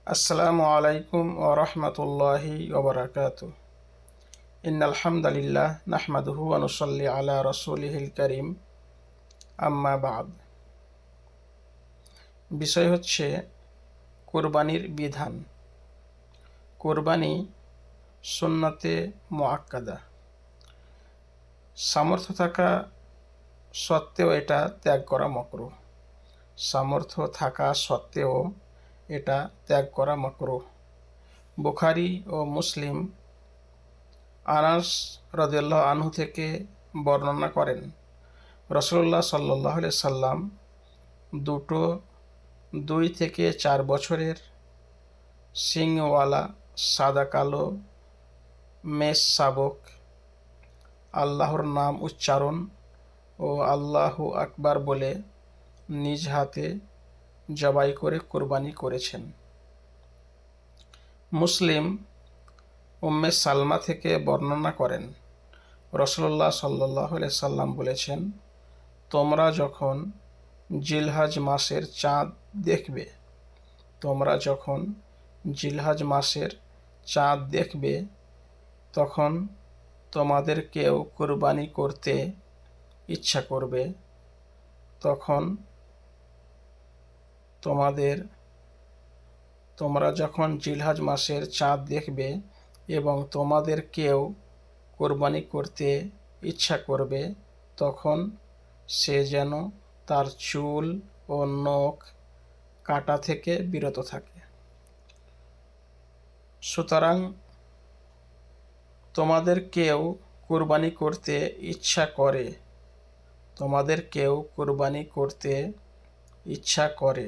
আসসালামু আলাইকুম ওয়া রাহমাতুল্লাহি ওয়া বারাকাতুহু। ইন্নাল হামদালিল্লাহ নাহমাদুহু ওয়া নুসাল্লি আলা রাসূলিহিল কারীম। আম্মা বা'দ। বিষয় হচ্ছে কুরবানির বিধান। কুরবানি সুন্নাতে মুআক্কাদা। সামর্থ্য থাকা সত্ত্বেও এটা ত্যাগ করা মাকরুহ। সামর্থ্য থাকা সত্ত্বেও এটা ত্যাগ করা মাকরুহ। বুখারী ও মুসলিম আনাস রাদিয়াল্লাহু আনহু থেকে বর্ণনা করেন, রাসূলুল্লাহ সাল্লাল্লাহু আলাইহি সাল্লাম 2 থেকে 4 বছরের শিংওয়ালা সাদা কালো মেষ শাবক আল্লাহর নাম উচ্চারণ ও আল্লাহু আকবার বলে নিজ হাতে জবাই করে কুরবানি করেছেন। মুসলিম উম্মে সালমা থেকে বর্ণনা করেন, রাসূলুল্লাহ সাল্লাল্লাহু আলাইহি সাল্লাম বলেছেন, তোমরা যখন জিলহজ মাসের চাঁদ দেখবে তখন তোমাদের কেউ কুরবানি করতে ইচ্ছা করবে, তোমরা যখন জিলহজ মাসের চাঁদ দেখবে এবং তোমাদের কেউ কুরবানি করতে ইচ্ছা করবে, তখন সে যেন তার চুল ও নখ কাটা থেকে বিরত থাকে। সুতরাং তোমাদের কেউ কুরবানি করতে ইচ্ছা করে।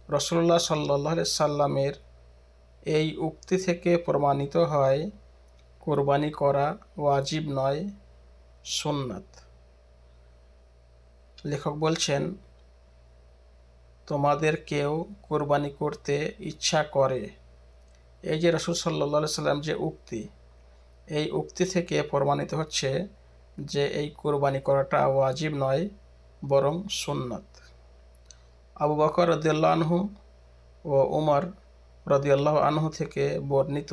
রাসূলুল্লাহ সাল্লাল্লাহু আলাইহি সাল্লামের এই উক্তি থেকে প্রমাণিত হয় কুরবানি করা ওয়াজিব নয়, সুন্নাত। লেখক বলছেন, তোমাদের কেউ কুরবানি করতে ইচ্ছা করে। এই যে রাসূল সাল্লাল্লাহু আলাইহি সাল্লাম যে উক্তি, এই উক্তি থেকে প্রমাণিত হচ্ছে যে এই কুরবানি করাটা ওয়াজিব নয়, বরং সুন্নাত। আবু বকর রাদিয়াল্লাহু আনহু ও উমর রাদিয়াল্লাহু আনহু থেকে বর্ণিত,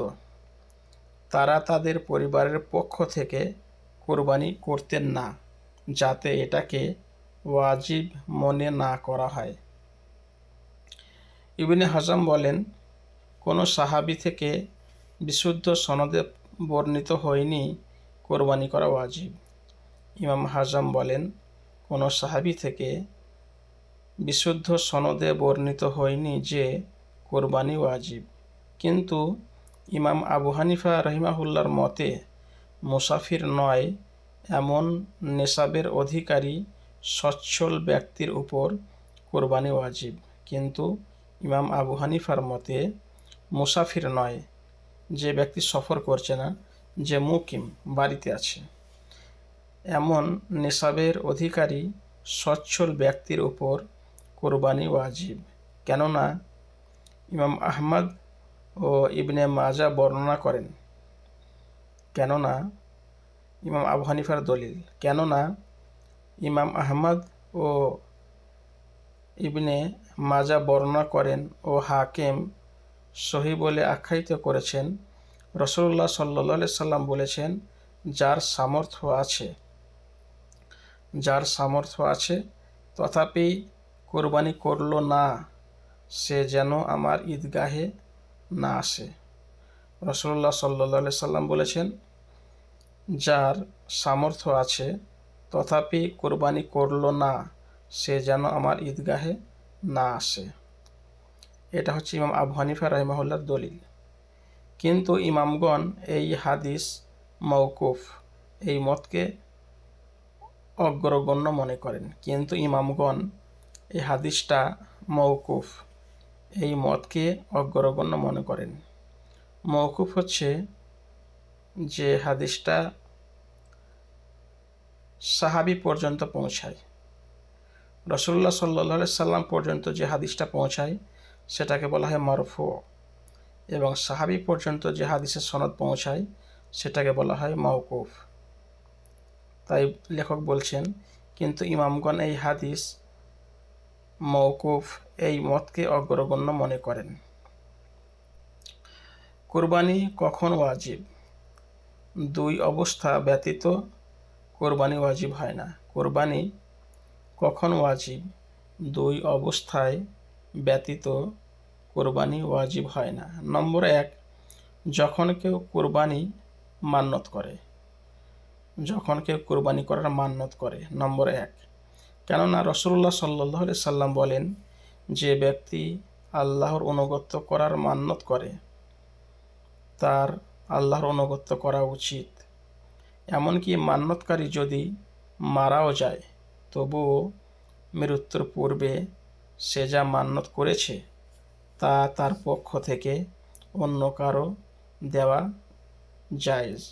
তারা তাদের পরিবারের পক্ষ থেকে কুরবানি করতেন না, যাতে এটাকে ওয়াজিব মনে না করা হয়। ইবনে হাজাম বলেন, কোনো সাহাবী থেকে বিশুদ্ধ সনদে বর্ণিত হয়নি কোরবানি করা ওয়াজিব। ইমাম হাজাম বলেন, কোনো সাহাবী থেকে বিশুদ্ধ সনদে বর্ণিত হয়নি যে কোরবানি ওয়াজিব। কিন্তু ইমাম আবু হানিফা রাহিমাহুল্লাহর মতে মুসাফির নয় এমন নেশাবের অধিকারী সচ্ছল ব্যক্তির উপর কোরবানি ওয়াজিব। কিন্তু ইমাম আবু হানিফার মতে মুসাফির নয়, যে ব্যক্তি সফর করছে না, যে মুকিম বাড়িতে আছে, এমন নেশাবের অধিকারী সচ্ছল ব্যক্তির উপর কোরবানি ওয়াজিব। কেননা ইমাম আহমদ ও ইবনে মাজা বর্ণনা করেন, ইমাম আবু হানিফার দলিল, কেননা ইমাম আহমদ ও ইবনে মাজা বর্ণনা করেন ও হাকিম সহিহ বলে আখ্যায়িত করেছেন, রাসূলুল্লাহ সাল্লাল্লাহু আলাইহি সাল্লাম বলেছেন, যার সামর্থ্য আছে তথাপি কুরবানি করল না, সে যেন আমার ঈদগাহে না আসে। রাসূলুল্লাহ সাল্লাল্লাহু আলাইহি সাল্লাম বলেছেন, যার সামর্থ্য আছে তথাপি কুরবানি করল না, সে যেন আমার ঈদগাহে না আসে। এটা হচ্ছে ইমাম আবু হানিফা রাহিমাহুল্লাহর দলিল। কিন্তু ইমামগণ এই হাদিস মওকুফ, এই মতকে অগ্রগণ্য মনে করেন। কিন্তু ইমামগণ এই হাদিসটা মওকুফ, এই মতকে অগ্রগণ্য মনে করেন। মওকুফ হচ্ছে যে হাদিসটা সাহাবী পর্যন্ত পৌঁছায়। রাসূলুল্লাহ সাল্লাল্লাহু আলাইহি সাল্লাম পর্যন্ত যে হাদিসটা পৌঁছায় সেটাকে বলা হয় মারফু, এবং সাহাবী পর্যন্ত যে হাদিসের সনদ পৌঁছায় সেটাকে বলা হয় মাওকুফ। তাই লেখক বলছেন, কিন্তু ইমামগণ এই হাদিস মওকুফ, এই মতকে অগ্রগণ্য মনে করেন। কোরবানি কখন ওয়াজিব? দুই অবস্থা ব্যতীত কোরবানি ওয়াজিব হয় না। কোরবানি কখন ওয়াজিব? দুই অবস্থায় ব্যতীত কোরবানি ওয়াজিব হয় না। নম্বর 1, যখন কেউ কোরবানি মান্যত করে। যখন কেউ কোরবানি করার মান্যত করে। নম্বর 1, কেননা রাসূলুল্লাহ সাল্লাল্লাহু আলাইহি সাল্লাম বলেন, যে ব্যক্তি আল্লাহর আনুগত্য করার মান্যত করে তার আল্লাহর আনুগত্য করা উচিত। এমনকি মান্যতকারী যদি মারাও যায় তবুও মৃত্যুর পূর্বে সে যা মান্যত করেছে তা তার পক্ষ থেকে অন্য কারো দেওয়া জায়েজ।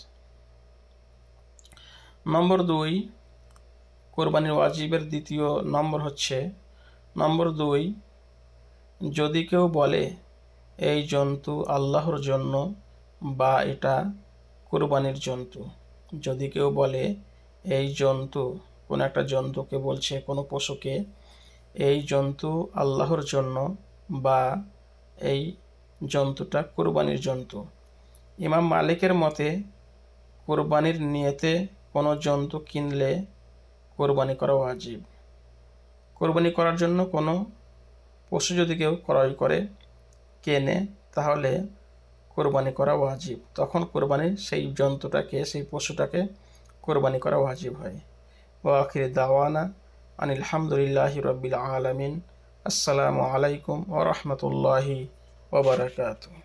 নম্বর 2, কোরবানির ওয়াজিবের দ্বিতীয় নম্বর হচ্ছে, নম্বর 2, যদি কেউ বলে এই জন্তু আল্লাহর জন্য বা এটা কোরবানির জন্তু। যদি কেউ বলে এই জন্তু, কোনো একটা জন্তুকে বলছে, কোনো পশুকে, এই জন্তু আল্লাহর জন্য বা এই জন্তুটা কোরবানির জন্তু। ইমাম মালিকের মতে কোরবানির নিয়তে কোনো জন্তু কিনলে কোরবানি করা ওয়াজিব। কোরবানি করার জন্য কোনো পশু যদি কেউ ক্রয় করে, কেনে, তাহলে কোরবানি করা ওয়াজিব। তখন কোরবানির সেই জন্তুটাকে, সেই পশুটাকে কোরবানি করা ওয়াজিব হয়। ওয়া আখির দাওয়ানা আনিল হামদুলিল্লাহি রাব্বিল আলামিন। আসসালামু আলাইকুম ওয়া রাহমাতুল্লাহি ওয়া বারাকাতুহু।